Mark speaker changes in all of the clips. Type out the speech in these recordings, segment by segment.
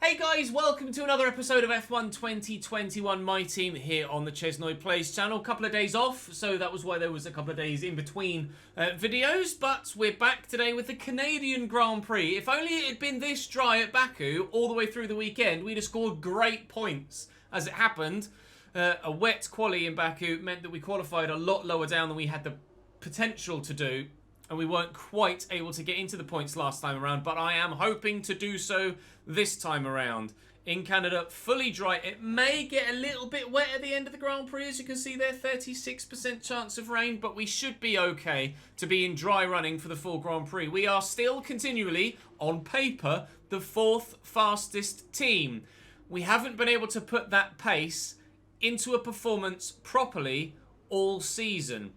Speaker 1: Hey guys, welcome to another episode of F1 2021. My team here on the ChesnoidPlays channel. Couple of days off, so that was why there was a couple of days in between videos. But we're back today with the Canadian Grand Prix. If only it had been this dry at Baku all the way through the weekend, we'd have scored great points. As it happened, a wet quali in Baku meant that we qualified a lot lower down than we had the potential to do. And we weren't quite able to get into the points last time around, but I am hoping to do so this time around. In Canada, fully dry. It may get a little bit wet at the end of the Grand Prix, as you can see there, 36% chance of rain, but we should be okay to be in dry running for the full Grand Prix. We are still continually, on paper, the fourth fastest team. We haven't been able to put that pace into a performance properly all season.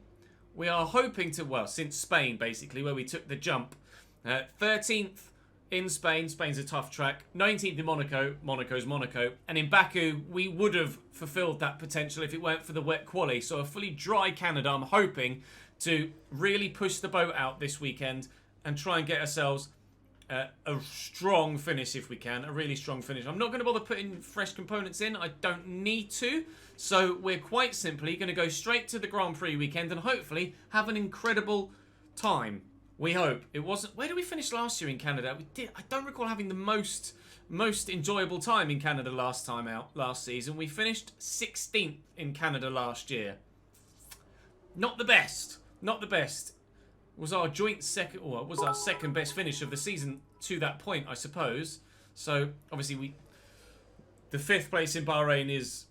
Speaker 1: We are hoping to, well, since Spain, basically, where we took the jump. 13th in Spain. Spain's a tough track. 19th in Monaco. Monaco's Monaco. And in Baku, we would have fulfilled that potential if it weren't for the wet quali. So a fully dry Canada, I'm hoping to really push the boat out this weekend and try and get ourselves a strong finish if we can. A really strong finish. I'm not going to bother putting fresh components in. I don't need to. So we're quite simply going to go straight to the Grand Prix weekend and hopefully have an incredible time. We hope. It wasn't... Where did we finish last year in Canada? We did. I don't recall having the most enjoyable time in Canada last season. We finished 16th in Canada last year. Not the best. Not the best. Was our joint second, or was our second best finish of the season to that point, I suppose. So obviously the 5th place in Bahrain is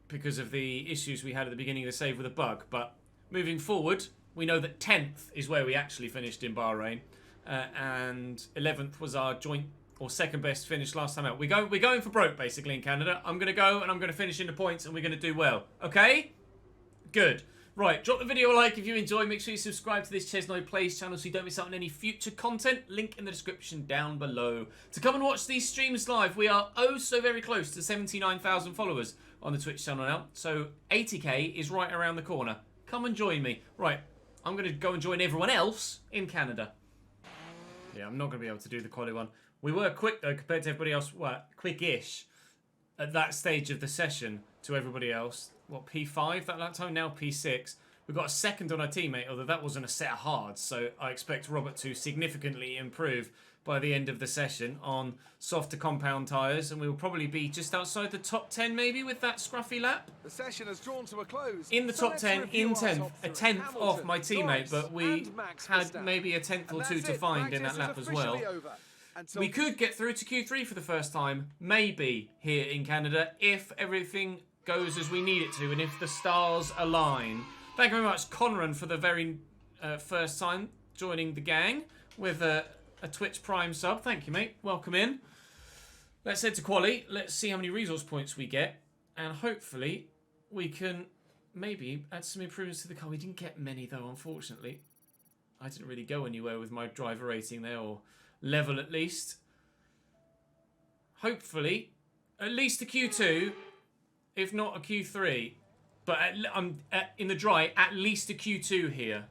Speaker 1: because of the issues we had at the beginning of the save with a bug. But moving forward, we know that 10th is where we actually finished in Bahrain, and 11th was our joint or second best finish last time out. We're going for broke basically in Canada. I'm going to go and I'm going to finish in the points, and we're going to do well. Okay, good. Right, drop the video a like if you enjoy. Make sure you subscribe to this ChesnoidPlays channel so you don't miss out on any future content. Link in the description down below. To come and watch these streams live, we are oh so very close to 79,000 followers on the Twitch channel now. So 80k is right around the corner. Come and join me. Right, I'm going to go and join everyone else in Canada. Yeah, I'm not going to be able to do the quali one. We were quick though compared to everybody else. Well, quick-ish at that stage of the session to everybody else. What, P5 that time? Now P6. We've got a second on our teammate, although that wasn't a set of hards, so I expect Robert to significantly improve by the end of the session on softer compound tyres, and we will probably be just outside the top 10 maybe with that scruffy lap.
Speaker 2: The session has drawn to a close.
Speaker 1: In the top 10, in 10th, a 10th off my teammate, but we had maybe a 10th or two to find in that lap as well. We could get through to Q3 for the first time, maybe, here in Canada, if everything goes as we need it to, and if the stars align. Thank you very much, Conran, for the very first time joining the gang with a Twitch Prime sub. Thank you, mate. Welcome in. Let's head to quali. Let's see how many resource points we get, and hopefully we can maybe add some improvements to the car. We didn't get many, though, unfortunately. I didn't really go anywhere with my driver rating there, or level at least. Hopefully, at least a Q2, if not a Q3. But I'm in the dry, at least a Q2 here.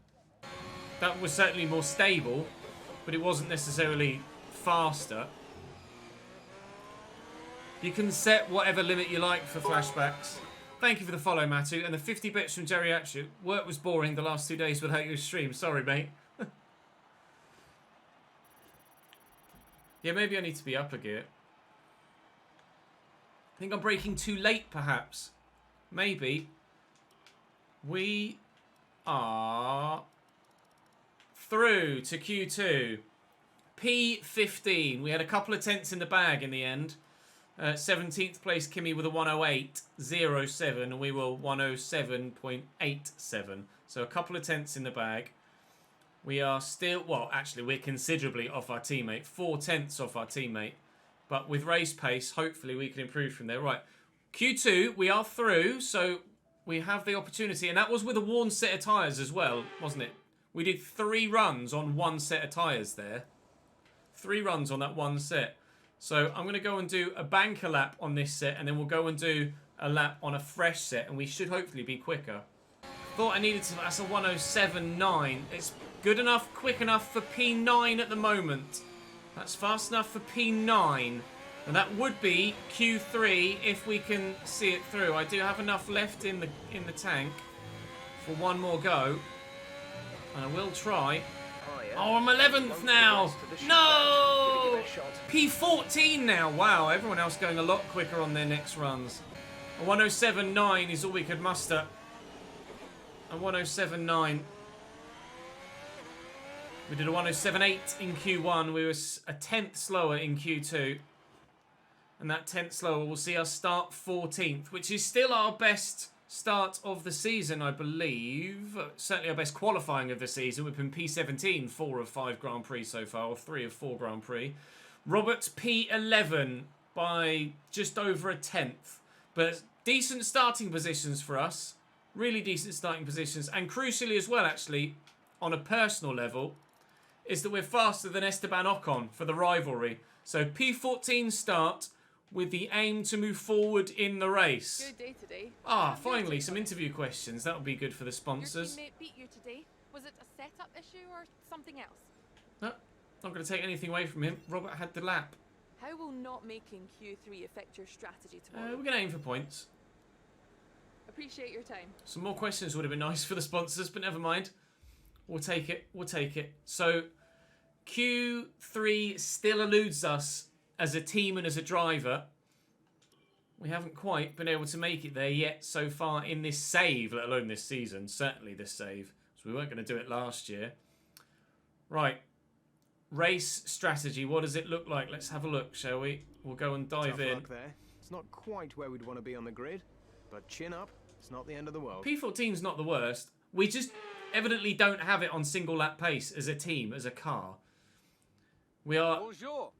Speaker 1: That was certainly more stable, but it wasn't necessarily faster. You can set whatever limit you like for flashbacks. Thank you for the follow, Matu. And the 50 bits from Jerry Atchu. Work was boring the last 2 days without your stream. Sorry, mate. Yeah, maybe I need to be up a gear. I think I'm braking too late, perhaps. Maybe. We are through to Q2. P15. We had a couple of tenths in the bag in the end. 17th place Kimmy with a 108.07, and we were 107.87. So a couple of tenths in the bag. We are still, well, actually, we're considerably off our teammate. 4 tenths off our teammate. But with race pace, hopefully we can improve from there. Right, Q2, we are through, so we have the opportunity. And that was with a worn set of tyres as well, wasn't it? We did 3 runs on 1 set of tyres there. 3 runs on that 1 set. So I'm going to go and do a banker lap on this set, and then we'll go and do a lap on a fresh set, and we should hopefully be quicker. Thought I needed to, that's a 107.9. It's good enough, quick enough for P9 at the moment. That's fast enough for P9. And that would be Q3 if we can see it through. I do have enough left in the tank for one more go. And I will try. Oh, I'm 11th now. No! P14 now. Wow, everyone else going a lot quicker on their next runs. A 107.9 is all we could muster. A 107.9. We did a 107.8 in Q1. We were a 10th slower in Q2. And that 10th slower will see us start 14th, which is still our best start of the season, I believe. Certainly our best qualifying of the season. We've been P17, 4 of 5 Grand Prix so far, or 3 of 4 Grand Prix. Robert's P11 by just over a 10th. But decent starting positions for us. Really decent starting positions. And crucially as well, actually, on a personal level, is that we're faster than Esteban Ocon for the rivalry. So P14 start with the aim to move forward in the race.
Speaker 3: Good day today.
Speaker 1: Finally, some interview questions. That would be good for the sponsors.
Speaker 3: Your teammate beat you today. Was it a setup issue or something else?
Speaker 1: No, not going to take anything away from him. Robert had the lap.
Speaker 3: How will not making Q3 affect your strategy tomorrow?
Speaker 1: We're going to aim for points.
Speaker 3: Appreciate your time.
Speaker 1: Some more questions would have been nice for the sponsors, but never mind. We'll take it. We'll take it. So, Q3 still eludes us as a team and as a driver. We haven't quite been able to make it there yet so far in this save, let alone this season. Certainly this save. So we weren't going to do it last year. Right. Race strategy. What does it look like? Let's have a look, shall we? We'll go and dive in.
Speaker 4: Luck there. It's not quite where we'd want to be on the grid, but chin up. It's not the end of the world.
Speaker 1: P14's not the worst. We just evidently don't have it on single lap pace as a team, as a car. We are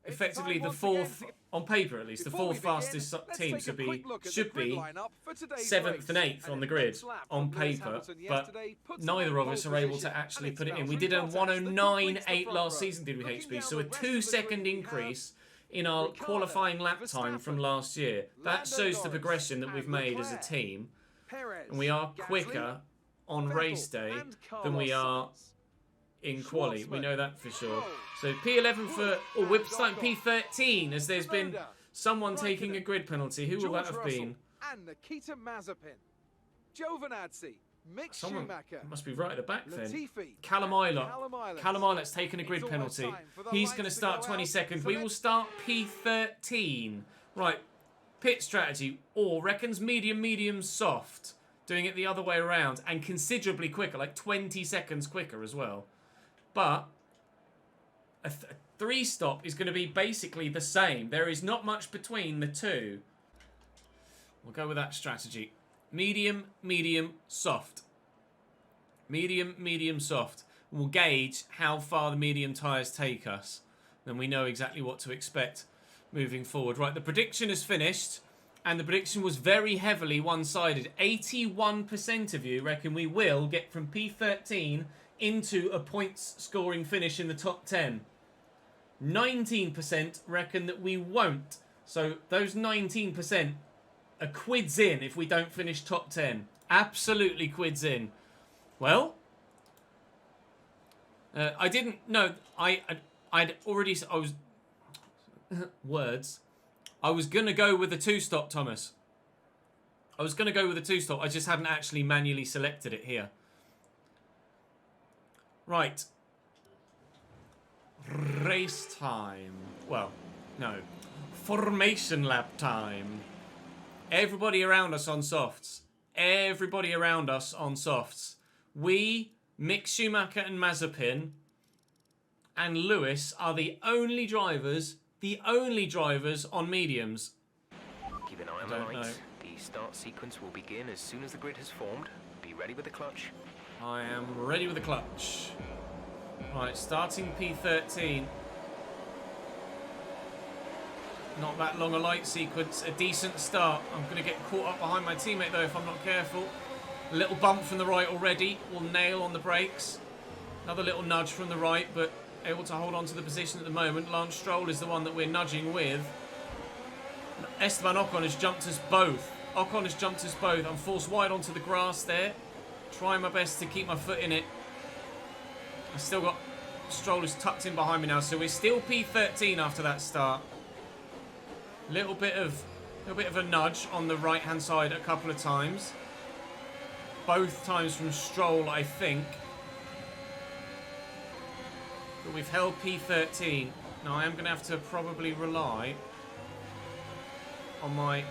Speaker 1: effectively the fourth, on paper at least, the fourth fastest team. Should be 7th and 8th on the grid on paper, but neither of us are able to actually put it in. We did a 109.8 last season, did we, HB? So a 2-second increase in our qualifying lap time from last year. That shows the progression that we've made as a team. And we are quicker on race day than we are in quali. We know that for sure. So P11 for... Oh, we're starting P13 as there's been someone taking a grid penalty. Who will that have been?
Speaker 2: And Nikita Mazepin. Giovinazzi. Mick
Speaker 1: Someone
Speaker 2: Schumacher.
Speaker 1: must be right at the back then.
Speaker 2: Latifi.
Speaker 1: Callum Ilott's taken a grid penalty. He's going to start 22nd. We will start P13. Right. Pit strategy. Or reckons medium, soft. Doing it the other way around. And considerably quicker. Like 20 seconds quicker as well. But a 3-stop is going to be basically the same. There is not much between the two. We'll go with that strategy. Medium, soft. Medium, soft. We'll gauge how far the medium tyres take us. Then we know exactly what to expect moving forward. Right, the prediction is finished. And the prediction was very heavily one-sided. 81% of you reckon we will get from P13 into a points-scoring finish in the top 10. 19% reckon that we won't. So those 19% are quids in if we don't finish top 10. Absolutely quids in. Well, I didn't... No, I'd already... I was... words. I was going to go with a 2-stop, Thomas. I was going to go with a 2-stop. I just hadn't actually manually selected it here. Right. Race time. Well, no. Formation lap time. Everybody around us on softs. Everybody around us on softs. We, Mick Schumacher and Mazepin, and Lewis are the only drivers on mediums.
Speaker 5: Keep an eye on the lights. The start sequence will begin as soon as the grid has formed. Be ready with the clutch.
Speaker 1: I am ready with the clutch. Right, starting P13. Not that long a light sequence. A decent start. I'm going to get caught up behind my teammate though if I'm not careful. A little bump from the right already. We'll nail on the brakes. Another little nudge from the right, but able to hold on to the position at the moment. Lance Stroll is the one that we're nudging with. Esteban Ocon has jumped us both. I'm forced wide onto the grass there. Trying my best to keep my foot in it. I still got Stroll is tucked in behind me now, so we're still P13 after that start. Little bit of a nudge on the right-hand side a couple of times. Both times from Stroll, I think. But we've held P13. Now I am going to have to probably rely on my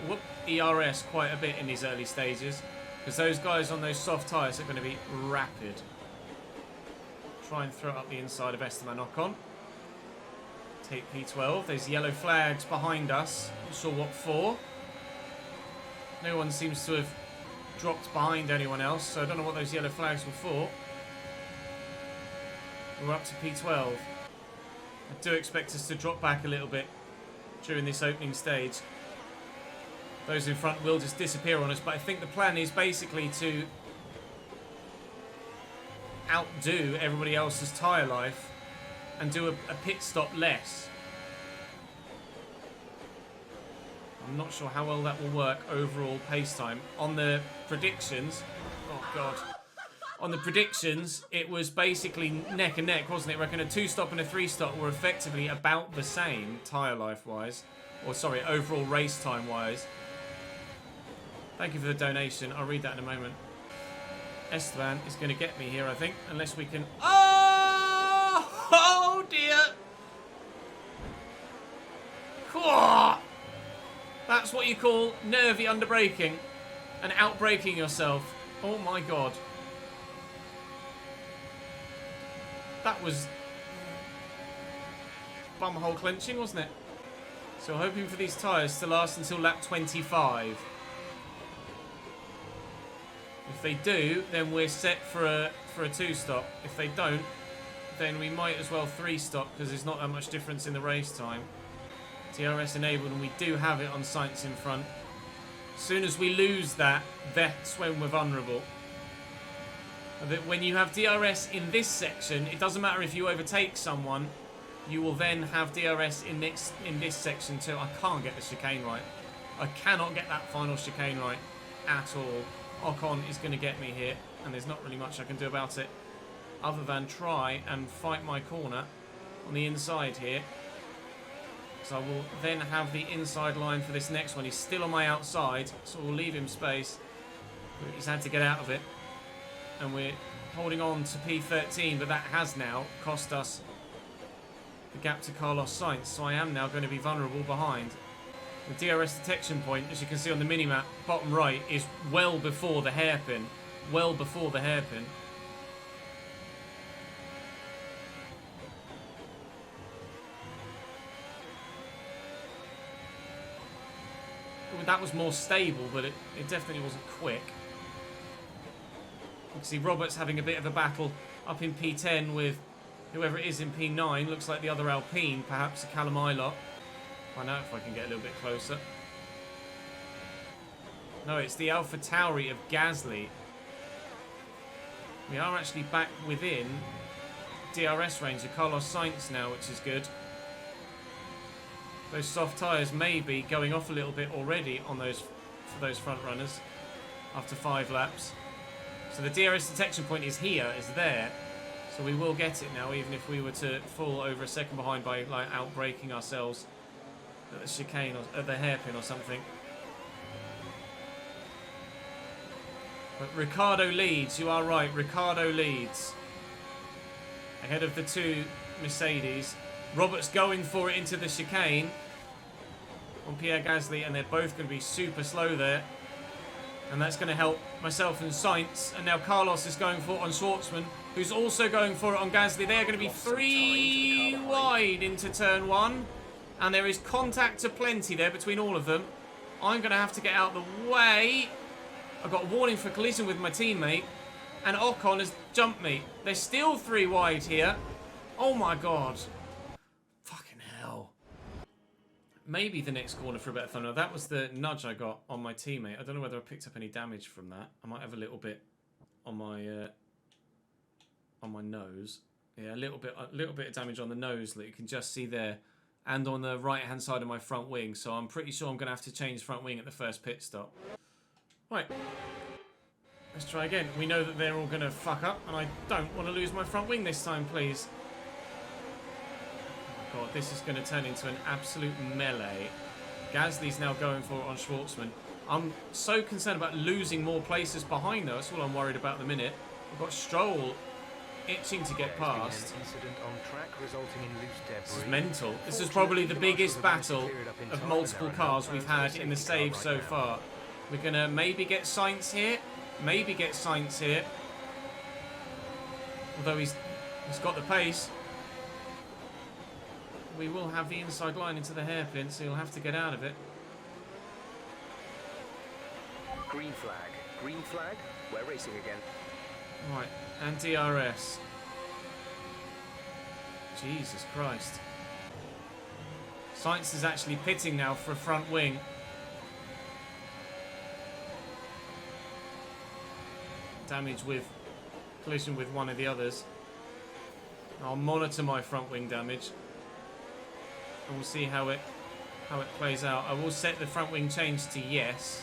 Speaker 1: ERS quite a bit in these early stages, because those guys on those soft tyres are going to be rapid. Try and throw it up the inside of Esteban Ocon. Take P12. There's yellow flags behind us. Not sure what for. No one seems to have dropped behind anyone else, so I don't know what those yellow flags were for. We're up to P12. I do expect us to drop back a little bit during this opening stage. Those in front will just disappear on us, but I think the plan is basically to outdo everybody else's tyre life and do a pit stop less. I'm not sure how well that will work overall pace time. On the predictions, oh god. On the predictions, it was basically neck and neck, wasn't it? I reckon a 2-stop and a 3-stop were effectively about the same tyre life-wise. Or sorry, overall race time-wise. Thank you for the donation. I'll read that in a moment. Esteban is going to get me here, I think. Unless we can... Oh! Oh, dear! Cool. That's what you call nervy underbraking. And outbraking yourself. Oh, my God. That was bumhole clenching, wasn't it? So hoping for these tyres to last until lap 25. If they do, then we're set for a 2-stop. If they don't, then we might as well 3-stop, because there's not that much difference in the race time. DRS enabled, and we do have it on Sainz in front. As soon as we lose that, that's when we're vulnerable. That when you have DRS in this section, it doesn't matter if you overtake someone, you will then have DRS in this section too. I can't get the chicane right. I cannot get that final chicane right at all. Ocon is going to get me here, and there's not really much I can do about it other than try and fight my corner on the inside here. So I will then have the inside line for this next one. He's still on my outside, so we'll leave him space. But he's had to get out of it. And we're holding on to P13, but that has now cost us the gap to Carlos Sainz. So I am now going to be vulnerable behind. The DRS detection point, as you can see on the minimap, bottom right, is well before the hairpin. Well before the hairpin. That was more stable, but it definitely wasn't quick. You can see Robert's having a bit of a battle up in P10 with whoever it is in P9. Looks like the other Alpine, perhaps a Callum Ilott. Find out if I can get a little bit closer. No, it's the Alpha Tauri of Gasly. We are actually back within DRS range of Carlos Sainz now, which is good. Those soft tyres may be going off a little bit already on those for those front runners after 5 laps. So the DRS detection point is here, is there. So we will get it now, even if we were to fall over a second behind by like outbraking ourselves at the chicane or at the hairpin or something. But Ricciardo leads, you are right, Ricciardo leads. Ahead of the 2 Mercedes. Robert's going for it into the chicane on Pierre Gasly, and they're both going to be super slow there. And that's going to help myself and Sainz. And now Carlos is going for it on Schwartzman, who's also going for it on Gasly. They are going to be 3 wide into turn 1. And there is contact aplenty there between all of them. I'm going to have to get out of the way. I've got a warning for collision with my teammate. And Ocon has jumped me. They're still 3 wide here. Oh my god. Fucking hell. Maybe the next corner for a better thunder. That was the nudge I got on my teammate. I don't know whether I picked up any damage from that. I might have a little bit on my nose. Yeah, a little bit of damage on the nose that you can just see there, and on the right hand side of my front wing. So I'm pretty sure I'm going to have to change front wing at the first pit stop. Right. Let's try again. We know that they're all going to fuck up, and I don't want to lose my front wing this time, please. Oh my god, this is going to turn into an absolute melee. Gasly's now going for it on Schwartzman. I'm so concerned about losing more places behind, though. That's all I'm worried about at the minute. We've got Stroll itching to get past.
Speaker 5: An incident on track resulting in loose debris.
Speaker 1: This is mental. This is probably the biggest battle of multiple cars we've had in the save so far. We're going to maybe get Sainz here. Maybe get Sainz here. Although he's got the pace. We will have the inside line into the hairpin, so he'll have to get out of it.
Speaker 5: Green flag. Green flag. We're racing again.
Speaker 1: Right, and DRS. Jesus Christ. Sainz is actually pitting now for a front wing. Damage with collision with one of the others. I'll monitor my front wing damage. And we'll see how it plays out. I will set the front wing change to yes.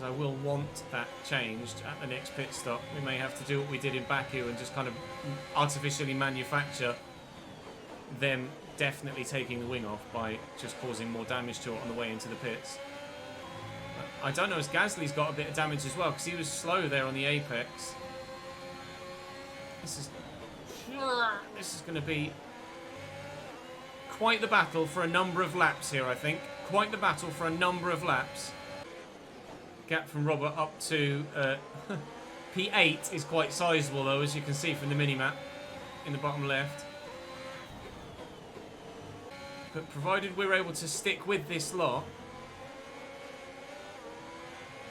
Speaker 1: I will want that changed at the next pit stop. We may have to do what we did in Baku and just kind of artificially manufacture them definitely taking the wing off by just causing more damage to it on the way into the pits. I don't know, as Gasly's got a bit of damage as well because he was slow there on the apex. This is going to be quite the battle for a number of laps here, I think. Quite the battle for a number of laps. Gap from Robert up to P8 is quite sizable, though, as you can see from the minimap in the bottom left. But provided we're able to stick with this lot,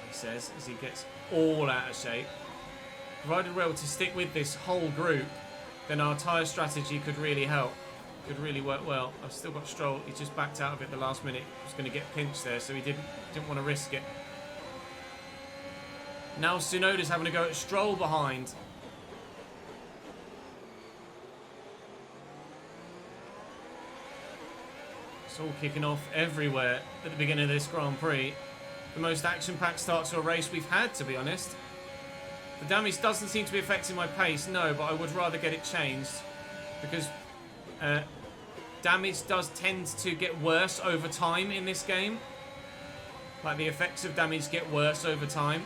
Speaker 1: he says, as he gets all out of shape, provided we're able to stick with this whole group, then our tyre strategy could really help. Could really work well. I've still got Stroll. He just backed out of it the last minute. He was going to get pinched there, so he didn't want to risk it. Now Tsunoda's having to go at Stroll behind. It's all kicking off everywhere at the beginning of this Grand Prix. The most action-packed start to a race we've had, to be honest. The damage doesn't seem to be affecting my pace, no, but I would rather get it changed. Because damage does tend to get worse over time in this game. Like, the effects of damage get worse over time.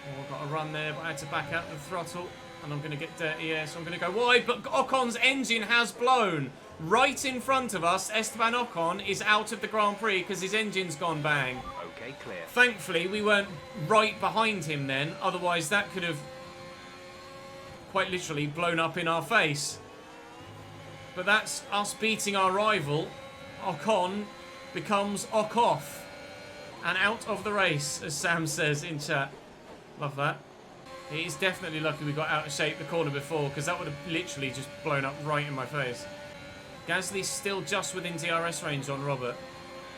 Speaker 1: Oh, I've got a run there, but I had to back out the throttle. And I'm going to get dirty here, so I'm going to go wide. But Ocon's engine has blown. Right in front of us, Esteban Ocon is out of the Grand Prix because his engine's gone bang.
Speaker 5: Okay, clear.
Speaker 1: Thankfully, we weren't right behind him then. Otherwise, that could have quite literally blown up in our face. But that's us beating our rival. Ocon becomes Ock-off. And out of the race, as Sam says in chat. Love that. He's definitely lucky we got out of shape the corner before, because that would have literally just blown up right in my face. Gasly's still just within DRS range on Robert.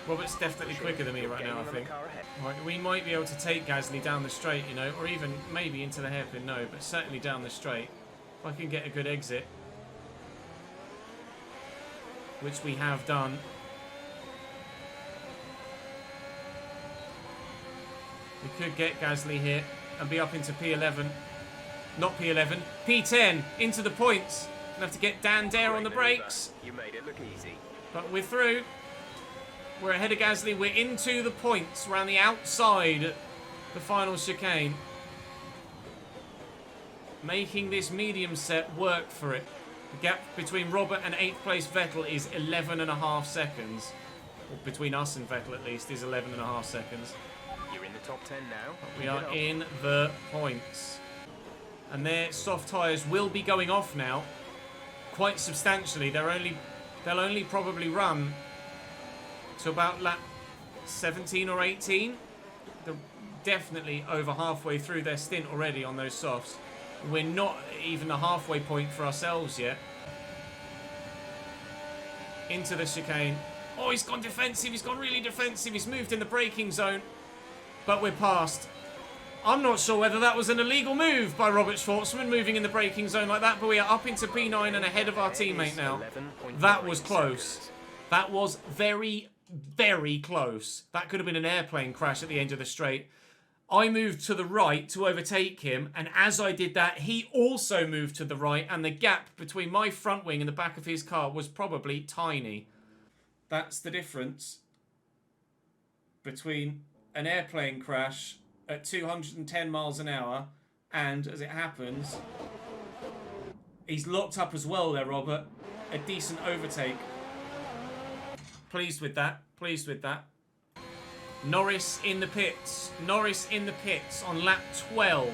Speaker 1: Robert's definitely quicker than me right now, I think. Right, we might be able to take Gasly down the straight, you know, or even maybe into the hairpin, no, but certainly down the straight. If I can get a good exit. Which we have done. We could get Gasly here and be up into P11. Not P11, P10 into the points. We'll have to get Dan Dare on the brakes.
Speaker 5: You made it look easy.
Speaker 1: But we're through. We're ahead of Gasly. We're into the points. We're on the outside the final chicane. Making this medium set work for it. The gap between Robert and 8th place Vettel is 11.5 seconds. Or between us and Vettel at least is 11.5 seconds.
Speaker 5: You're in the top 10 now.
Speaker 1: We are in the points. And their soft tyres will be going off now. Quite substantially. They'll only probably run to about lap 17 or 18. They're definitely over halfway through their stint already on those softs. We're not even the halfway point for ourselves yet. Into the chicane. Oh, he's gone defensive. He's gone really defensive. He's moved in the braking zone. But we're past. I'm not sure whether that was an illegal move by Robert Schwartzman, moving in the braking zone like that, but we are up into P9 and ahead of our teammate now. That was close. That was very, very close. That could have been an airplane crash at the end of the straight. I moved to the right to overtake him, and as I did that, he also moved to the right, and the gap between my front wing and the back of his car was probably tiny. That's the difference between an airplane crash at 210 miles an hour and, as it happens, he's locked up as well there, Robert. A decent overtake. Pleased with that. Pleased with that. Norris in the pits. Norris in the pits on lap 12.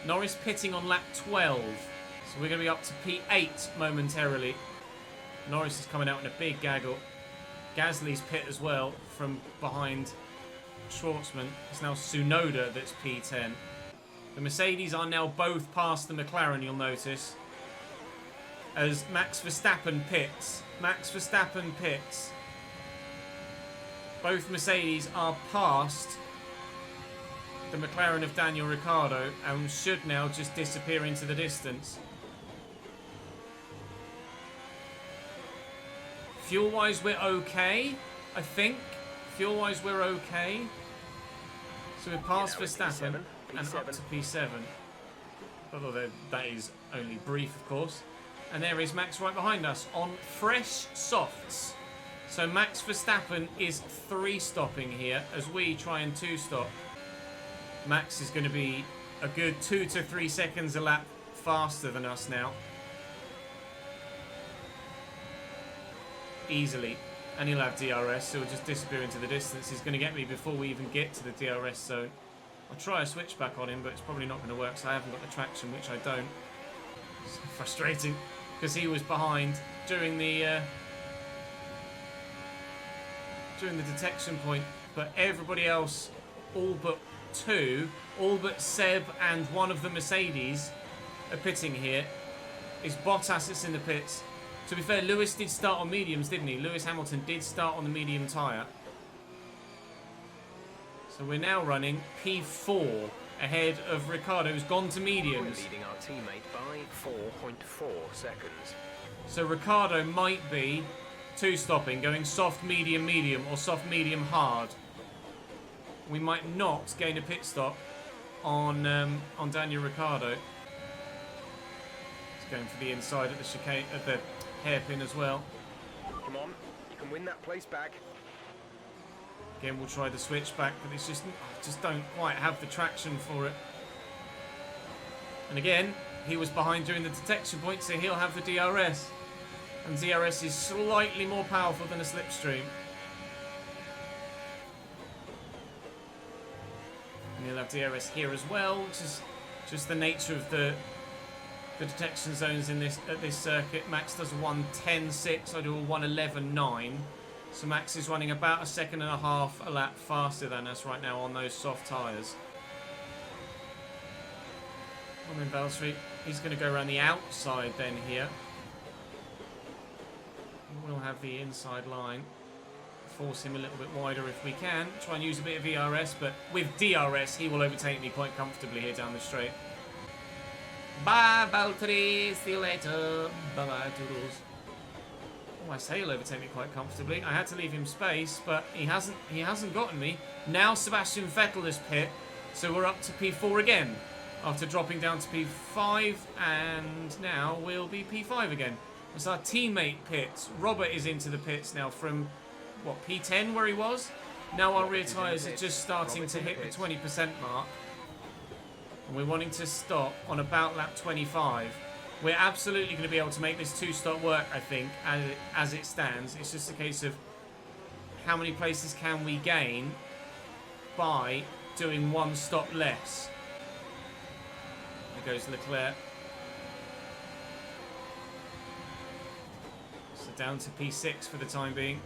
Speaker 1: Norris pitting on lap 12. So we're going to be up to P8 momentarily. Norris is coming out in a big gaggle. Gasly's pit as well from behind Schwartzman. It's now Tsunoda that's P10. The Mercedes are now both past the McLaren, you'll notice. As Max Verstappen pits. Max Verstappen pits. Both Mercedes are past the McLaren of Daniel Ricciardo and should now just disappear into the distance. Fuel-wise, we're okay, I think. Fuel-wise, we're okay. So we're past Verstappen and up to P7. Although that is only brief, of course. And there is Max right behind us on fresh softs. So Max Verstappen is 3-stopping here as we try and 2-stop. Max is going to be a good 2 to 3 seconds a lap faster than us now. Easily. And he'll have DRS, so he'll just disappear into the distance. He's going to get me before we even get to the DRS zone. I'll try a switchback on him, but it's probably not going to work, so I haven't got the traction, which I don't. It's frustrating, because he was behind during the detection point, but everybody else, all but 2, all but Seb and one of the Mercedes are pitting here. Is Bottas that's in the pits. To be fair, Lewis did start on mediums, didn't he? Lewis Hamilton did start on the medium tyre. So we're now running P4 ahead of Ricciardo, who's gone to mediums.
Speaker 5: We're leading our teammate by 4.4 seconds.
Speaker 1: So Ricciardo might be 2-stopping, going soft, medium, medium, or soft, medium, hard. We might not gain a pit stop on Daniel Ricciardo. He's going for the inside at the chicane, at the hairpin as well.
Speaker 5: Come on, you can win that place back.
Speaker 1: Again, we'll try the switchback, but it's just, I just don't quite have the traction for it. And again, he was behind during the detection point, so he'll have the DRS. And DRS is slightly more powerful than a slipstream. And he'll have DRS here as well, which is just the nature of the detection zones in this at this circuit. Max does a 1:10.6, I do a 1:11.9. So Max is running about 1.5 seconds a lap faster than us right now on those soft tyres. I'm in Valtteri. He's going to go around the outside then here. We'll have the inside line. Force him a little bit wider if we can. Try and use a bit of ERS, but with DRS he will overtake me quite comfortably here down the straight. Bye, Valtteri. See you later. Bye-bye, toodles. Oh, I say he'll overtake me quite comfortably. I had to leave him space, but he hasn't gotten me. Now Sebastian Vettel is pit, so we're up to P4 again after dropping down to P5, and now we'll be P5 again. It's our teammate pits. Robert is into the pits now from, what, P10 where he was? Now our rear tyres are just starting to hit the 20% mark. And we're wanting to stop on about lap 25. We're absolutely going to be able to make this 2-stop work, I think, as it stands. It's just a case of how many places can we gain by doing 1 stop less. There goes Leclerc. So down to P6 for the time being.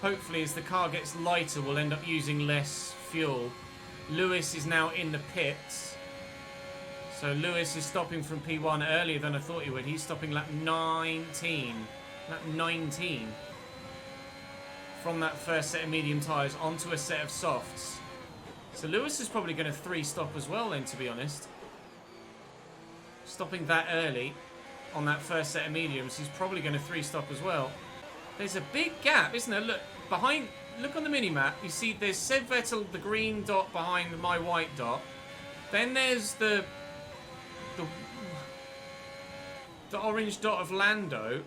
Speaker 1: Hopefully, as the car gets lighter, we'll end up using less fuel. Lewis is now in the pits. So Lewis is stopping from P1 earlier than I thought he would. He's stopping lap 19. Lap 19. From that first set of medium tyres onto a set of softs. So Lewis is probably going to 3-stop as well then, to be honest. Stopping that early on that first set of mediums, he's probably going to 3-stop as well. There's a big gap, isn't there? Look, behind, look on the mini-map. You see there's Seb Vettel, the green dot behind my white dot. Then there's the orange dot of Lando.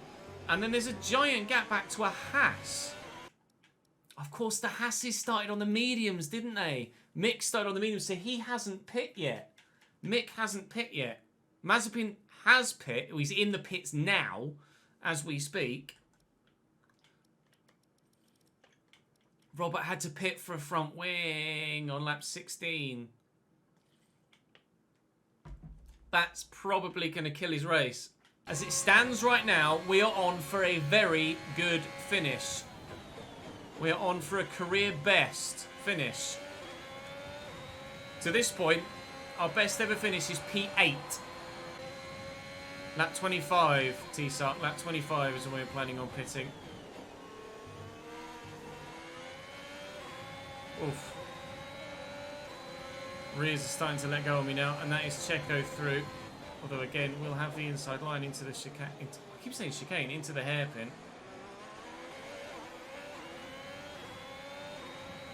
Speaker 1: And then there's a giant gap back to a Haas. Of course, the Hasses started on the mediums, didn't they? Mick started on the mediums, so he hasn't pit yet. Mick hasn't pit yet. Mazepin has pit. He's in the pits now, as we speak. Robert had to pit for a front wing on lap 16. That's probably going to kill his race. As it stands right now, we are on for a very good finish. We are on for a career best finish. To this point, our best ever finish is P8. Lap 25, T-Sark. Lap 25 is when we're planning on pitting. Oof. Rears are starting to let go of me now, and that is Checo through. Although again, we'll have the inside line into the chicane. I keep saying chicane, into the hairpin.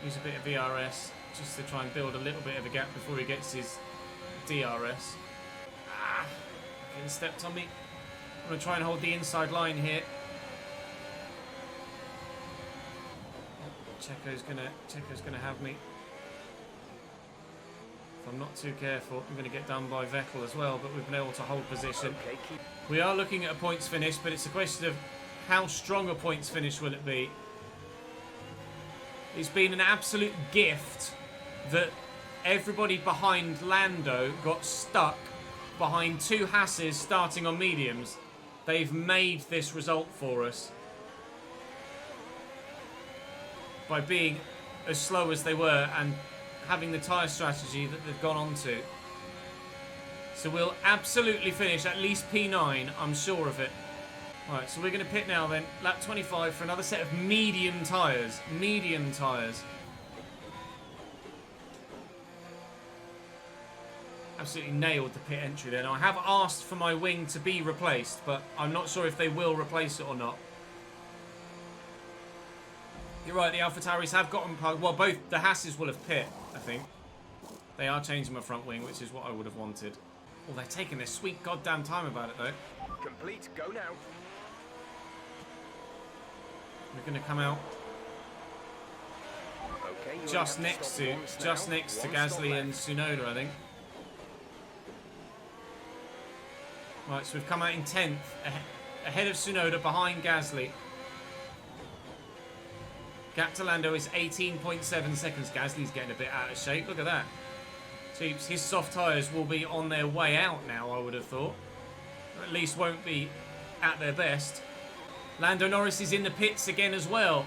Speaker 1: Use a bit of VRS just to try and build a little bit of a gap before he gets his DRS. Ah, getting stepped on me. I'm going to try and hold the inside line here. Checo's gonna have me. If I'm not too careful, I'm going to get done by Vettel as well, but we've been able to hold position. We are looking at a points finish, but it's a question of how strong a points finish will it be. It's been an absolute gift that everybody behind Lando got stuck behind two Hasses starting on mediums. They've made this result for us by being as slow as they were and having the tyre strategy that they've gone on to. So we'll absolutely finish at least P9, I'm sure of it. Right, so we're going to pit now then. Lap 25 for another set of medium tyres. Medium tyres. Absolutely nailed the pit entry there. Now, I have asked for my wing to be replaced, but I'm not sure if they will replace it or not. You're right, the AlphaTauris have gotten... Well, both the Hasses will have pit, I think. They are changing my front wing, which is what I would have wanted. Oh, they're taking their sweet goddamn time about it, though.
Speaker 5: Complete, go now.
Speaker 1: We're going to come out
Speaker 5: Okay,
Speaker 1: just next to Gasly and Tsunoda, I think. Right, so we've come out in 10th, ahead of Tsunoda, behind Gasly. Gap to Lando is 18.7 seconds. Gasly's getting a bit out of shape. Look at that. Jeeps, his soft tyres will be on their way out now, I would have thought. Or at least won't be at their best. Lando Norris is in the pits again as well.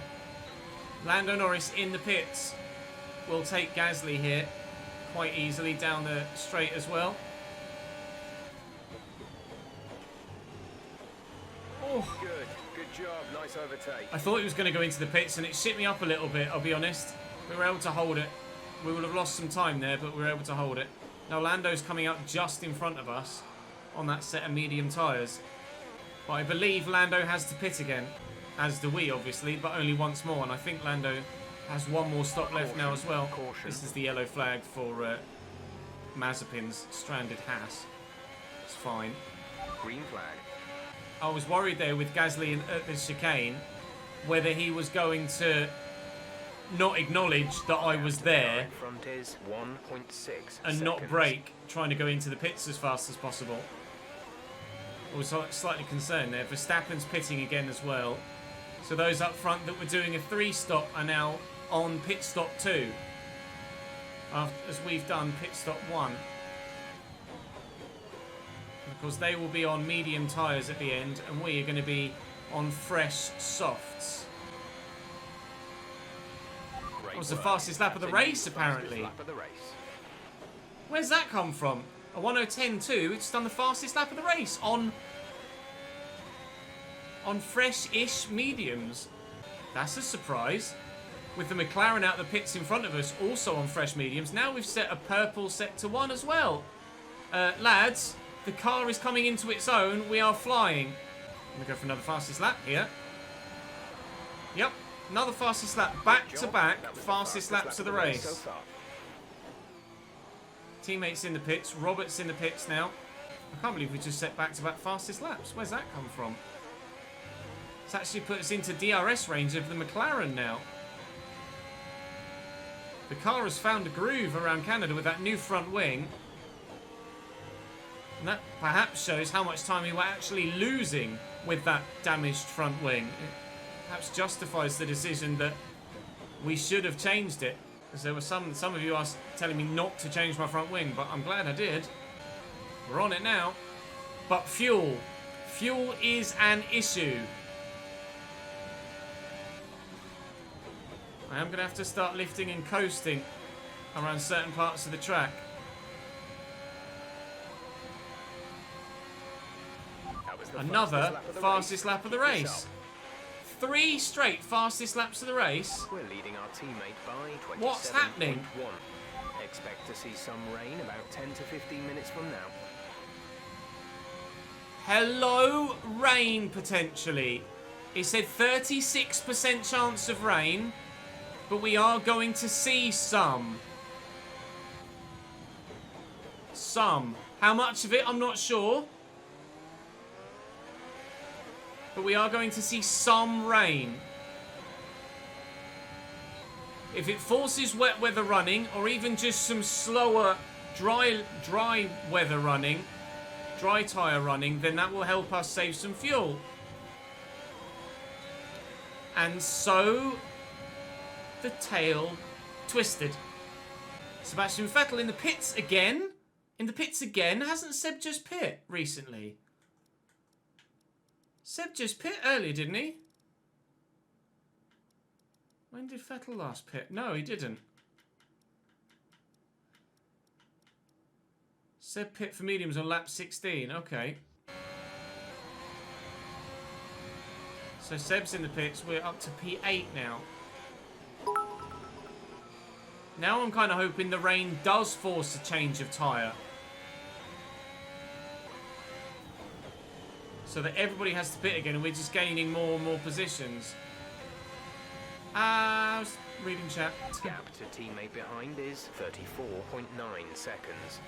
Speaker 1: Lando Norris in the pits. Will take Gasly here quite easily down the straight as well. Oh.
Speaker 5: Good job, nice overtake.
Speaker 1: I thought he was going to go into the pits and it shit me up a little bit, I'll be honest. We were able to hold it. We would have lost some time there, but we were able to hold it. Now Lando's coming up just in front of us on that set of medium tyres. But I believe Lando has to pit again, as do we obviously, but only once more. And I think Lando has one more stop left now as well. Caution. This is the yellow flag for Mazepin's stranded Haas. It's fine.
Speaker 5: Green flag.
Speaker 1: I was worried there with Gasly at the chicane whether he was going to not acknowledge that I was there
Speaker 5: Front is 1.6
Speaker 1: and not brake, trying to go into the pits as fast as possible. I was slightly concerned there. Verstappen's pitting again as well. So those up front that were doing a 3-stop are now on pit stop 2. As we've done pit stop 1. Because they will be on medium tyres at the end and we are going to be on fresh softs. That was the fastest lap of the race, apparently. Where's that come from? A 1:10.2. It's done the fastest lap of the race on fresh-ish mediums. That's a surprise. With the McLaren out the pits in front of us, also on fresh mediums. Now we've set a purple set to 1 as well. Lads, the car is coming into its own. We are flying. I'm going to go for another fastest lap here. Yep, another fastest lap. Back-to-back fastest laps of the race. Teammates in the pits. Robert's in the pits now. I can't believe we just set back-to-back fastest laps. Where's that come from? This actually puts us into DRS range of the McLaren now. The car has found a groove around Canada with that new front wing. And that perhaps shows how much time we were actually losing with that damaged front wing. It perhaps justifies the decision that we should have changed it. Because there were some of you are telling me not to change my front wing, but I'm glad I did. We're on it now. But fuel. Fuel is an issue. I am going to have to start lifting and coasting around certain parts of the track. Another fastest lap of the race. 3 straight fastest laps of the race.
Speaker 5: We're leading our teammate by 27.1.
Speaker 1: What's happening?
Speaker 5: Expect to see some rain about 10 to 15 minutes from now.
Speaker 1: Hello, rain potentially. It said 36% chance of rain, but we are going to see some. Some. How much of it, I'm not sure. But we are going to see some rain. If it forces wet weather running, or even just some slower dry weather running, dry tyre running, then that will help us save some fuel. And so the tail twisted. Sebastian Vettel in the pits again. In the pits again. Hasn't Seb just pit recently? Seb just pit earlier, didn't he? When did Vettel last pit? No, he didn't. Seb pit for mediums on lap 16. Okay. So Seb's in the pits. We're up to P8 now. Now I'm kind of hoping the rain does force a change of tyre. So that everybody has to pit again and we're just gaining more and more positions. I was reading chat.
Speaker 5: Gap to teammate behind is 34.9 seconds.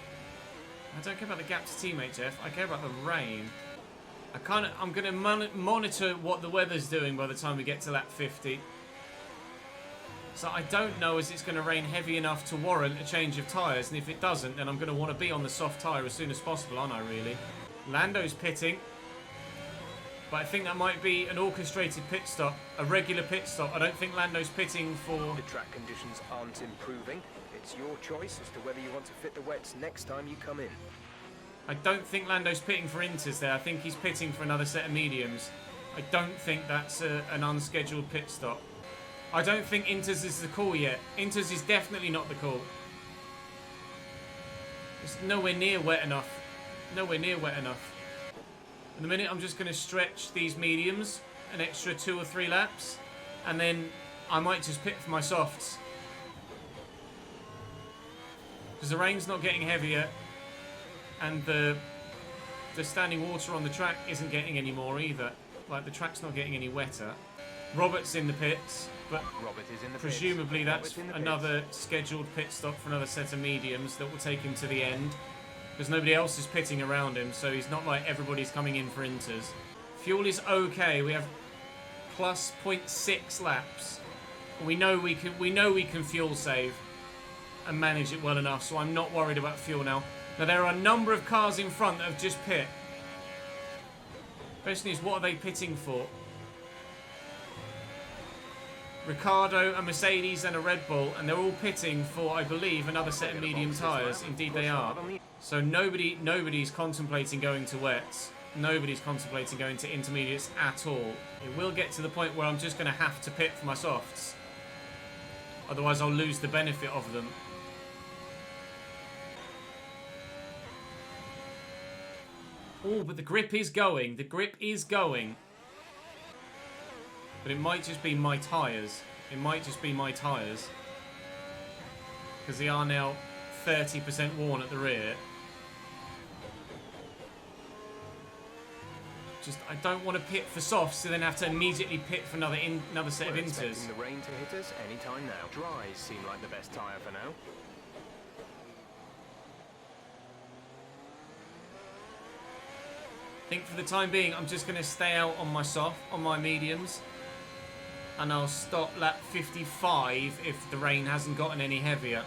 Speaker 1: I don't care about the gap to teammate, Jeff. I care about the rain. I'm going to monitor what the weather's doing by the time we get to lap 50. So I don't know if it's going to rain heavy enough to warrant a change of tyres. And if it doesn't, then I'm going to want to be on the soft tyre as soon as possible, aren't I, really? Lando's pitting. But I think that might be an orchestrated pit stop, a regular pit stop. I don't think Lando's pitting for...
Speaker 5: The track conditions aren't improving. It's your choice as to whether you want to fit the wets next time you come in.
Speaker 1: I don't think Lando's pitting for Inters there. I think he's pitting for another set of mediums. I don't think that's an unscheduled pit stop. I don't think Inters is the call yet. Inters is definitely not the call. It's nowhere near wet enough. Nowhere near wet enough. In a minute, I'm just going to stretch these mediums an extra 2 or 3 laps. And then I might just pit for my softs. Because the rain's not getting heavier. And the standing water on the track isn't getting any more either. Like, the track's not getting any wetter. Robert's in the pits. But
Speaker 5: Robert is in the
Speaker 1: presumably
Speaker 5: pits.
Speaker 1: that's another scheduled pit stop for another set of mediums that will take him to the end. Because nobody else is pitting around him, so he's not like everybody's coming in for Inters. Fuel is okay. We have plus 0.6 laps. We know we can fuel save and manage it well enough, so I'm not worried about fuel now. Now there are a number of cars in front that have just pit. The question is, what are they pitting for? Ricardo, a Mercedes and a Red Bull, and they're all pitting for, I believe, another set of medium tyres. Indeed they are. So nobody's contemplating going to wets. Nobody's contemplating going to intermediates at all. It will get to the point where I'm just going to have to pit for my softs. Otherwise I'll lose the benefit of them. Oh, but the grip is going. The grip is going. But it might just be my tyres. It might just be my tyres. Because they are now 30% worn at the rear. Just, I don't want to pit for softs, so then have to immediately pit for another set of Inters.
Speaker 5: We're expecting the rain to hit us any time now. Dries seem like the best tyre for now.
Speaker 1: think for the time being, I'm just going to stay out on my mediums. And I'll stop lap 55 if the rain hasn't gotten any heavier.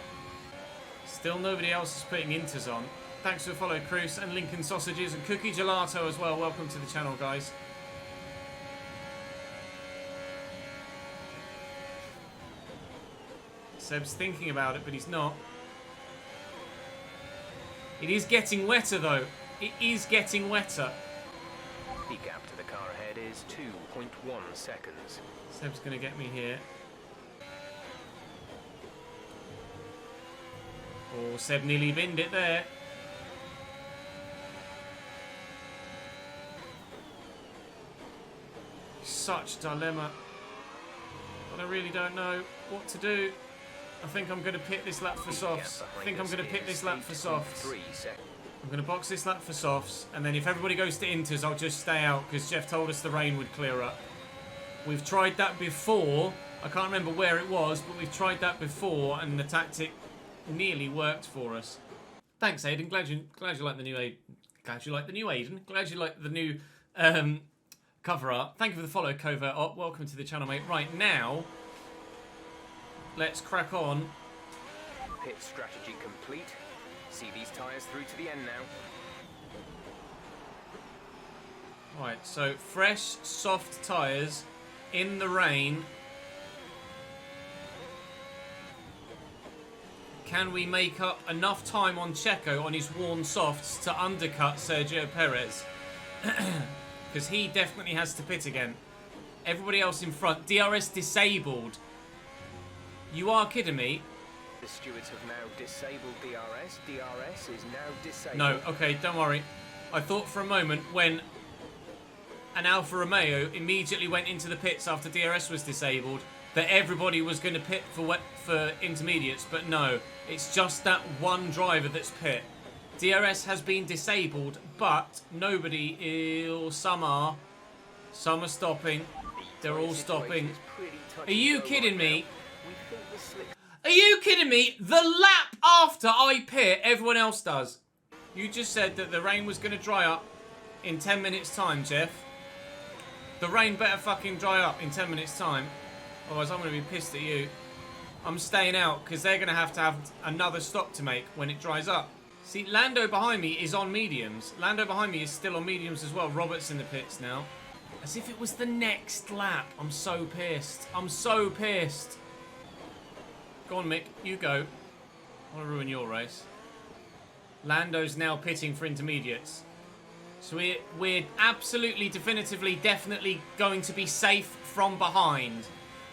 Speaker 1: Still nobody else is putting inters on. Thanks for the follow, Cruz, and Lincoln Sausages, and Cookie Gelato as well. Welcome to the channel, guys. Seb's thinking about it, but he's not. It is getting wetter, though. It is getting wetter.
Speaker 5: The gap to the car ahead is 2.1 seconds.
Speaker 1: Seb's going to get me here. Oh, Seb nearly binned it there. Such dilemma. But I really don't know what to do. I think I'm going to pit this lap for softs. I think I'm going to pit this lap for softs. I'm going to box this lap for softs. And then if everybody goes to inters, I'll just stay out because Jeff told us the rain would clear up. We've tried that before. I can't remember where it was, but we've tried that before and the tactic nearly worked for us. Thanks, Aiden. Glad you like the new Aiden. Glad you like the new Aiden. Glad you like the new cover art. Thank you for the follow, Covert Op. Welcome to the channel, mate. Right now, let's crack on.
Speaker 5: Pit strategy complete. See these tyres through to the end now.
Speaker 1: Right, so fresh, soft tyres in the rain. Can we make up enough time on Checo on his worn softs to undercut Sergio Perez? Because he definitely has to pit again. Everybody else in front. DRS disabled. You are kidding me?
Speaker 5: The stewards have now disabled DRS. DRS is now disabled.
Speaker 1: No, okay, don't worry. I thought for a moment when an Alfa Romeo immediately went into the pits after DRS was disabled that everybody was going to pit for intermediates, but no. It's just that one driver that's pit. DRS has been disabled, but nobody is... Some are stopping. They're all stopping. Are you kidding me? Are you kidding me? The lap after I pit, everyone else does. You just said that the rain was going to dry up in 10 minutes' time, Jeff. The rain better fucking dry up in 10 minutes' time. Otherwise, I'm going to be pissed at you. I'm staying out because they're going to have another stop to make when it dries up. See, Lando behind me is on mediums. Lando behind me is still on mediums as well. Robert's in the pits now. As if it was the next lap. I'm so pissed. I'm so pissed. Go on, Mick. You go. I want to ruin your race. Lando's now pitting for intermediates. So we're absolutely, definitively, definitely going to be safe from behind.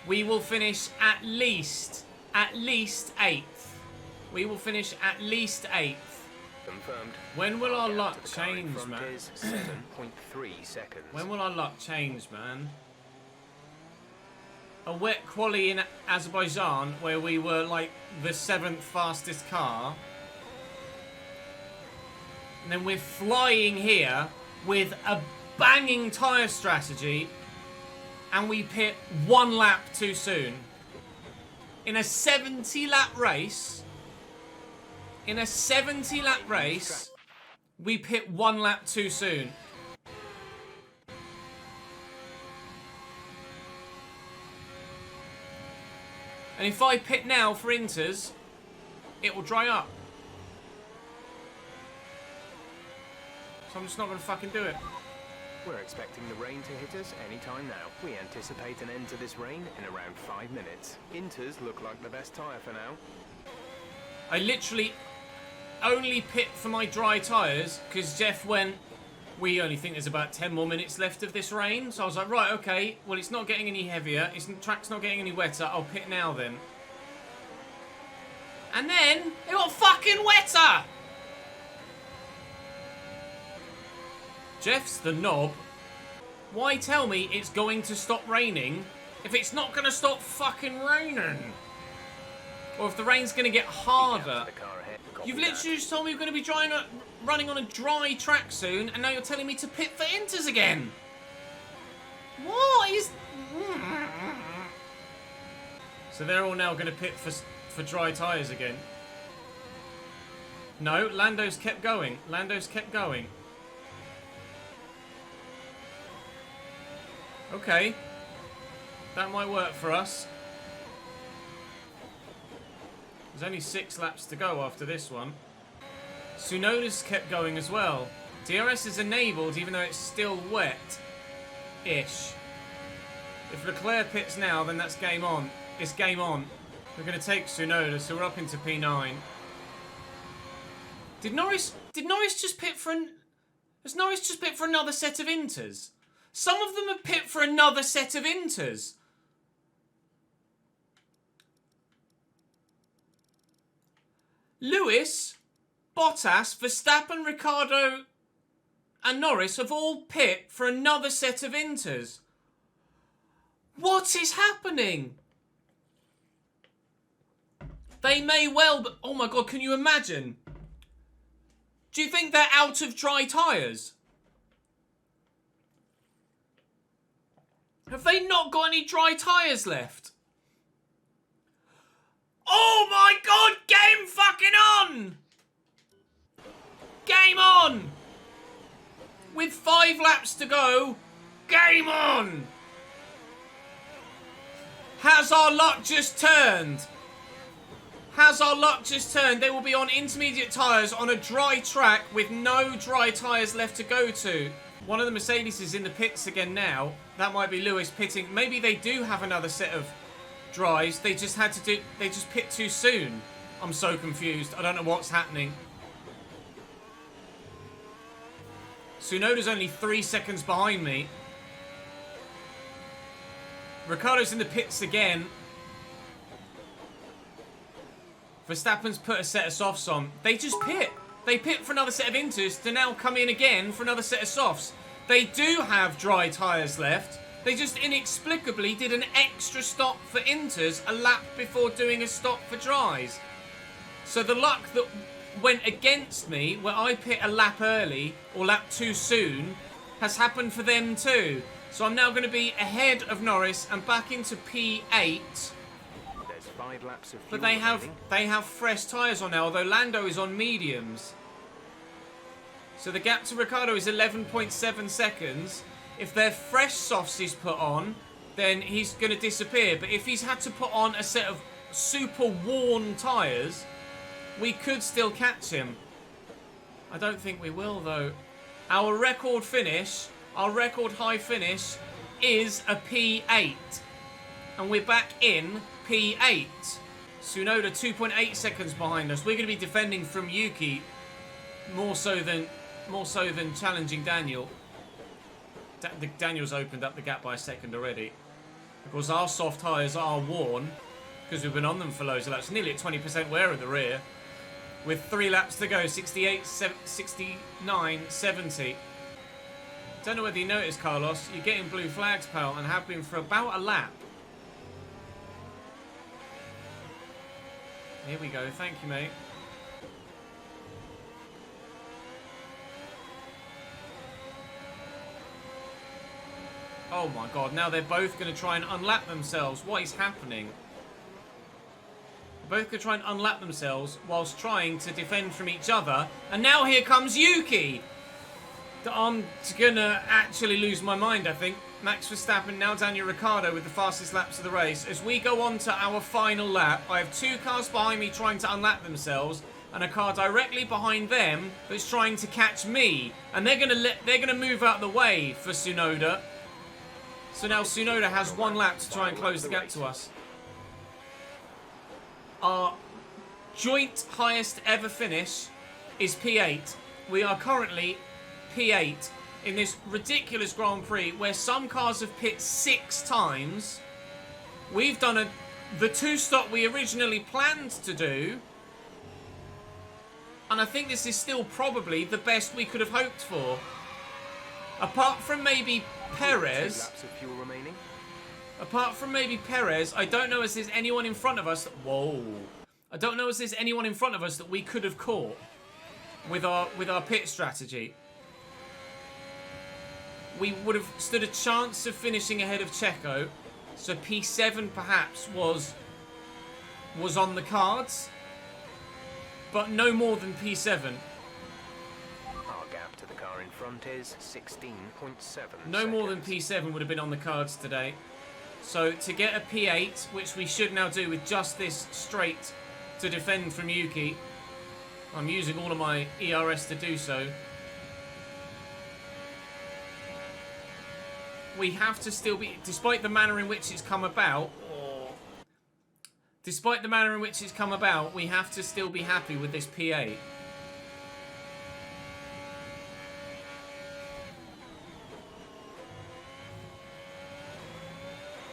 Speaker 1: We will finish at least 8th. We will finish at least 8th.
Speaker 5: Confirmed.
Speaker 1: When will our luck change, man?
Speaker 5: 7.3 seconds.
Speaker 1: When will our luck change, man? A wet quali in Azerbaijan where we were like the 7th fastest car. And then we're flying here with a banging tyre strategy and we pit one lap too soon. In a 70-lap race, we pit one lap too soon. And if I pit now for inters, it will dry up. So I'm just not going to fucking do it.
Speaker 5: We're expecting the rain to hit us any time now. We anticipate an end to this rain in around 5 minutes. Inters look like the best tyre for now.
Speaker 1: I literally only pit for my dry tyres because Jeff went, we only think there's about 10 more minutes left of this rain. So I was like, right, okay, well, it's not getting any heavier. The track's not getting any wetter. I'll pit now then. And then it got fucking wetter. Jeff's the knob. Why tell me it's going to stop raining if it's not going to stop fucking raining? Or if the rain's going to get harder. You've literally just told me we're going to be running on a dry track soon, and now you're telling me to pit for inters again. What is... So they're all now going to pit for dry tyres again. No, Lando's kept going. Lando's kept going. Okay. That might work for us. There's only 6 laps to go after this one. Tsunoda's kept going as well. DRS is enabled even though it's still wet-ish. If Leclerc pits now, then that's game on. It's game on. We're going to take Tsunoda, so we're up into P9. Did Norris just pit for Has Norris just pit for another set of inters? Some of them have pit for another set of inters. Lewis, Bottas, Verstappen, Ricciardo and Norris have all pit for another set of inters. What is happening? They may well, but oh my god, can you imagine? Do you think they're out of dry tyres? Have they not got any dry tyres left? Oh my god, game fucking on! Game on! With 5 laps to go, game on! Has our luck just turned? Has our luck just turned? They will be on intermediate tyres on a dry track with no dry tyres left to go to. One of the Mercedes is in the pits again now. That might be Lewis pitting. Maybe they do have another set of dries. They just pit too soon. I'm so confused. I don't know what's happening. Tsunoda's only 3 seconds behind me. Ricciardo's in the pits again. Verstappen's put a set of softs on. They just pit. They pit for another set of inters to now come in again for another set of softs. They do have dry tyres left. They just inexplicably did an extra stop for inters a lap before doing a stop for dries. So the luck that went against me, where I pit a lap early or lap too soon, has happened for them too. So I'm now going to be ahead of Norris and back into P8.
Speaker 5: 5 laps of fuel
Speaker 1: But they have fresh tyres on now, although Lando is on mediums. So the gap to Ricciardo is 11.7 seconds. If their fresh softs is put on, then he's going to disappear. But if he's had to put on a set of super worn tyres, we could still catch him. I don't think we will, though. Our record finish, our record high finish, is a P8. And we're back in P8. Tsunoda 2.8 seconds behind us. We're going to be defending from Yuki more so than challenging Daniel. Daniel's opened up the gap by a second already. Of course, our soft tyres are worn because we've been on them for loads of laps. Nearly at 20% wear at the rear. With 3 laps to go, 68, 69, 70. Don't know whether you noticed, Carlos. You're getting blue flags, pal, and have been for about a lap. Here we go. Thank you, mate. Oh my god, now they're both going to try and unlap themselves. What is happening? They're both going to try and unlap themselves whilst trying to defend from each other. And now here comes Yuki! I'm going to actually lose my mind, I think. Max Verstappen, now Daniel Ricciardo with the fastest laps of the race. As we go on to our final lap, I have 2 cars behind me trying to unlap themselves, and a car directly behind them that's trying to catch me. And they're gonna move out the way for Tsunoda. So now Tsunoda has 1 lap to try and close the gap to us. Our joint highest ever finish is P8. We are currently P8 in this ridiculous Grand Prix where some cars have pit 6 times. We've done the 2-stop we originally planned to do. And I think this is still probably the best we could have hoped for. Apart from maybe Perez.
Speaker 5: 2 laps of fuel remaining.
Speaker 1: Apart from maybe Perez, I don't know if there's anyone in front of us that, whoa. I don't know if there's anyone in front of us that we could have caught with our pit strategy. We would have stood a chance of finishing ahead of Checo. So P7 perhaps was on the cards. But no more than P7.
Speaker 5: Our gap to the car in front is 16.7
Speaker 1: No more than
Speaker 5: seconds.
Speaker 1: P7 would have been on the cards today. So to get a P8, which we should now do with just this straight to defend from Yuki, I'm using all of my ERS to do so. We have to still be, despite the manner in which it's come about, we have to still be happy with this P8.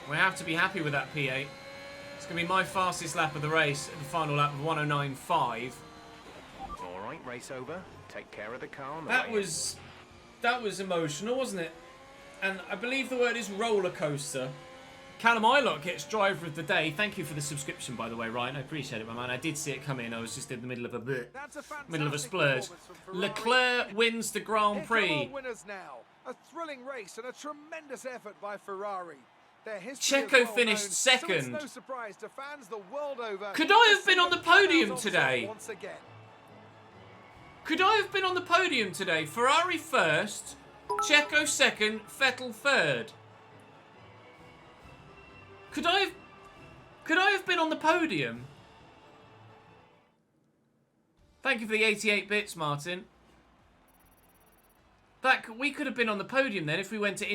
Speaker 1: We have to be happy with that P8. It's going to be my fastest lap of the race, the final lap of 109.5.
Speaker 5: All right, race over. Take care of the car on the
Speaker 1: That
Speaker 5: way.
Speaker 1: was emotional, wasn't it? And I believe the word is roller coaster. Callum Ilott gets driver of the day. Thank you for the subscription, by the way, Ryan. I appreciate it, my man. I did see it come in. I was just in the middle of a
Speaker 2: That's a fantastic
Speaker 1: middle of a splurge.
Speaker 2: performance from Ferrari.
Speaker 1: Leclerc wins the Grand
Speaker 2: Here come
Speaker 1: Prix.
Speaker 2: our winners now. A thrilling race and a tremendous effort by Ferrari. Their history is
Speaker 1: Checo
Speaker 2: well
Speaker 1: finished
Speaker 2: known,
Speaker 1: second.
Speaker 2: So it's no surprise to fans the world over.
Speaker 1: Could I have
Speaker 2: to
Speaker 1: been
Speaker 2: see
Speaker 1: on the
Speaker 2: the Ferraris
Speaker 1: podium
Speaker 2: on top
Speaker 1: today?
Speaker 2: Once again.
Speaker 1: Could I have been on the podium today? Ferrari first, Checo second, Vettel third. Could I have been on the podium? Thank you for the 88 bits, Martin. We could have been on the podium then if we went to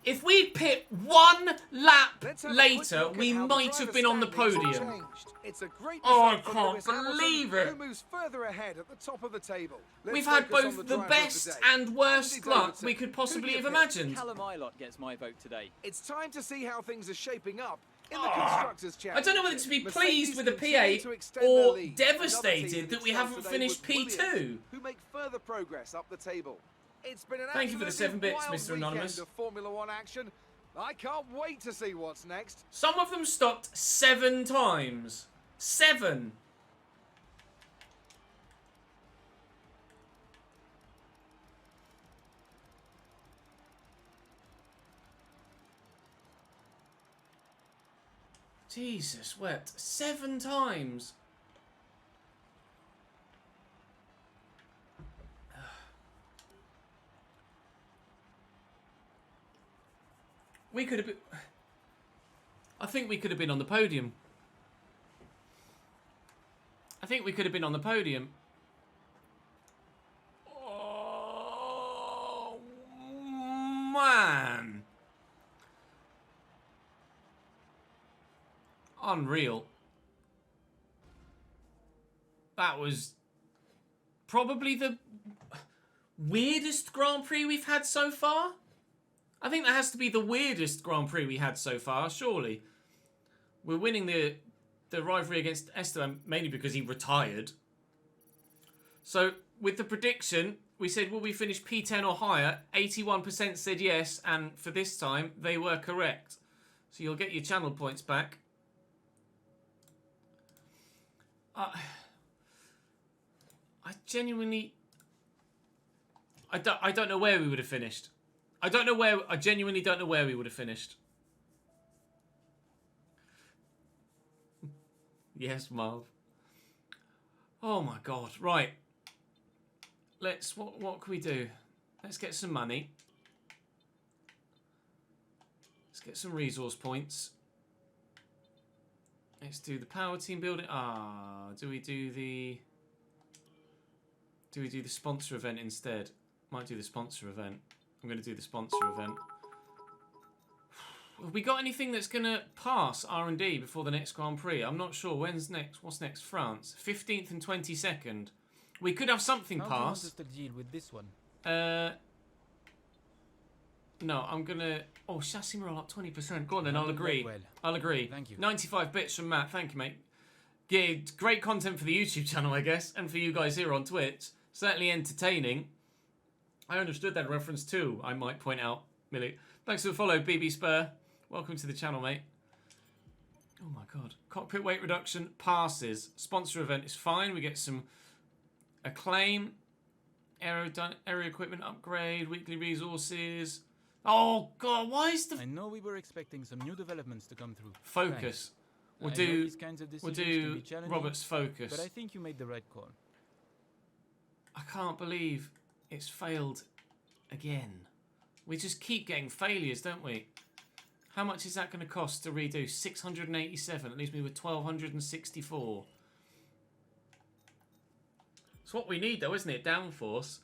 Speaker 1: if we'd pit one lap
Speaker 2: Let's have a quick
Speaker 1: later,
Speaker 2: look at
Speaker 1: we
Speaker 2: how the
Speaker 1: might have
Speaker 2: driver
Speaker 1: been on the
Speaker 2: standings have
Speaker 1: podium.
Speaker 2: changed. It's a great
Speaker 1: Oh, I
Speaker 2: result for
Speaker 1: can't
Speaker 2: Lewis Hamilton,
Speaker 1: believe it.
Speaker 2: Who moves further ahead at the top of the table. Let's
Speaker 1: We've had
Speaker 2: focus on
Speaker 1: both the
Speaker 2: driver of
Speaker 1: best
Speaker 2: the day.
Speaker 1: and worst
Speaker 2: Andy
Speaker 1: luck
Speaker 2: Davidson.
Speaker 1: we could
Speaker 2: Who
Speaker 1: possibly
Speaker 2: do
Speaker 1: have
Speaker 2: you pick?
Speaker 1: imagined.
Speaker 6: Callum Ilott gets my vote today.
Speaker 2: It's time to see how things are shaping up in the Constructors'
Speaker 1: I don't know whether to be pleased with the P8 or devastated that we haven't finished P2.
Speaker 2: Who make further progress up the table. It's been an
Speaker 1: Thank you for the 7 bits,
Speaker 2: wild
Speaker 1: Mr. Anonymous.
Speaker 2: weekend of Formula One action. I can't wait to see what's next.
Speaker 1: Some of them stopped 7 times. 7. Jesus wept. 7 times. We could have been... I think we could have been on the podium. I think we could have been on the podium. Oh, man. Unreal. That was probably the weirdest Grand Prix we've had so far. I think that has to be the weirdest Grand Prix we had so far, surely. We're winning the rivalry against Esteban, mainly because he retired. So, with the prediction, we said, will we finish P10 or higher? 81% said yes, and for this time, they were correct. So you'll get your channel points back. I genuinely... I don't know where we would have finished. I genuinely don't know where we would have finished. Yes, Marv. Oh my god. Right. Let's... What can we do? Let's get some money. Let's get some resource points. Let's do the power team building. Do we do the sponsor event instead? Might do the sponsor event. I'm going to do the sponsor event. Have we got anything that's going to pass R&D before the next Grand Prix? I'm not sure. When's next? What's next? France. 15th and 22nd. We could have something
Speaker 7: How do you want
Speaker 1: pass.
Speaker 7: us to deal with this one?
Speaker 1: No, I'm going to... Oh, chassis morale up 20%. Go on then, I'll
Speaker 7: Handled
Speaker 1: agree.
Speaker 7: that well.
Speaker 1: I'll agree.
Speaker 7: Thank you.
Speaker 1: 95 bits from Matt. Thank you, mate. Yeah, it's great content for the YouTube channel, I guess, and for you guys here on Twitch. Certainly entertaining. I understood that reference too, I might point out, Millie. Thanks for the follow, BB Spur. Welcome to the channel, mate. Oh my god. Cockpit weight reduction passes. Sponsor event is fine. We get some acclaim. Aero equipment upgrade. Weekly resources. Oh god, why is the...
Speaker 7: I know we were expecting some new developments to come through.
Speaker 1: Focus.
Speaker 7: Thanks.
Speaker 1: We'll
Speaker 7: I know
Speaker 1: do...
Speaker 7: these kinds of
Speaker 1: We'll
Speaker 7: decisions can
Speaker 1: do
Speaker 7: be challenging,
Speaker 1: Robert's focus.
Speaker 7: but I think you made the right call.
Speaker 1: I can't believe it's failed again. We just keep getting failures, don't we? How much is that going to cost to redo? 687. It leaves me with 1,264. It's what we need, though, isn't it? Downforce.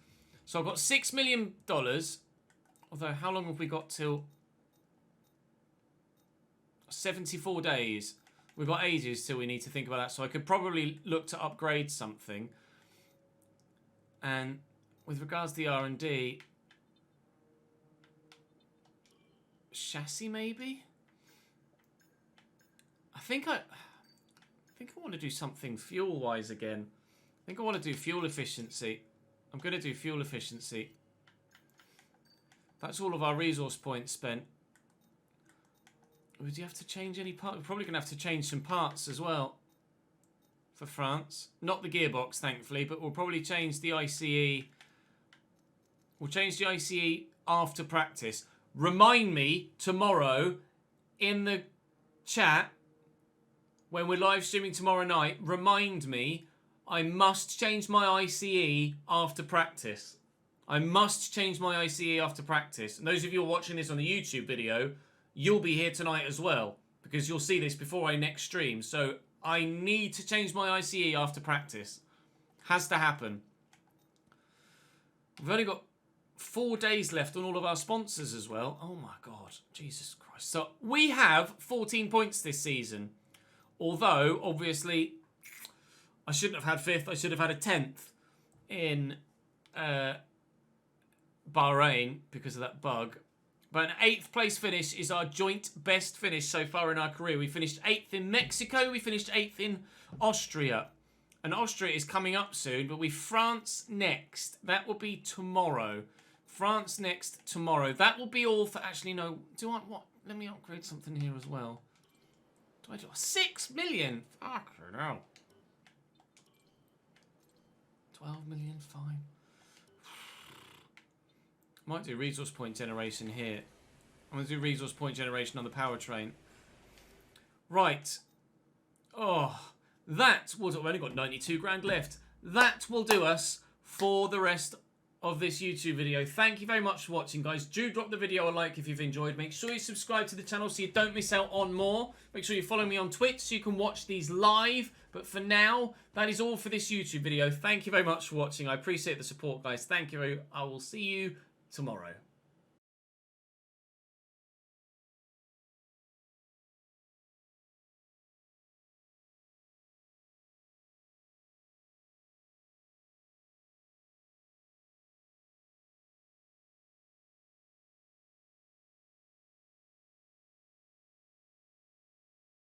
Speaker 1: So I've got $6 million. Although, how long have we got till? 74 days. We've got ages till we need to think about that. So I could probably look to upgrade something. And with regards to the R&D, chassis maybe? I think I want to do something fuel-wise again. I think I want to do fuel efficiency. I'm going to do fuel efficiency. That's all of our resource points spent. Would you have to change any part? We're probably going to have to change some parts as well for France. Not the gearbox, thankfully, but we'll probably change the ICE. We'll change the ICE after practice. Remind me tomorrow in the chat when we're live streaming tomorrow night. Remind me I must change my ICE after practice. I must change my ICE after practice. And those of you who are watching this on the YouTube video, you'll be here tonight as well, because you'll see this before I next stream. So I need to change my ICE after practice. Has to happen. We've only got 4 days left on all of our sponsors as well. Oh my God, Jesus Christ. So we have 14 points this season. Although, obviously, I shouldn't have had 5th. I should have had a 10th in Bahrain because of that bug. But an 8th place finish is our joint best finish so far in our career. We finished 8th in Mexico. We finished 8th in Austria. And Austria is coming up soon, but we've France next. That will be tomorrow. France next tomorrow. That will be all for... Actually, no. Do I... What? Let me upgrade something here as well. Do I do... 6 million? Fucking hell. 12 million, fine. Might do resource point generation here. I'm going to do resource point generation on the powertrain. Right. Oh, that will... We've only got 92 grand left. That will do us for the rest of this YouTube video. Thank you very much for watching, guys. Do drop the video a like if you've enjoyed. Make sure you subscribe to the channel so you don't miss out on more. Make sure you follow me on Twitch so you can watch these live. But for now, that is all for this YouTube video. Thank you very much for watching. I appreciate the support, guys. Thank you. I will see you tomorrow.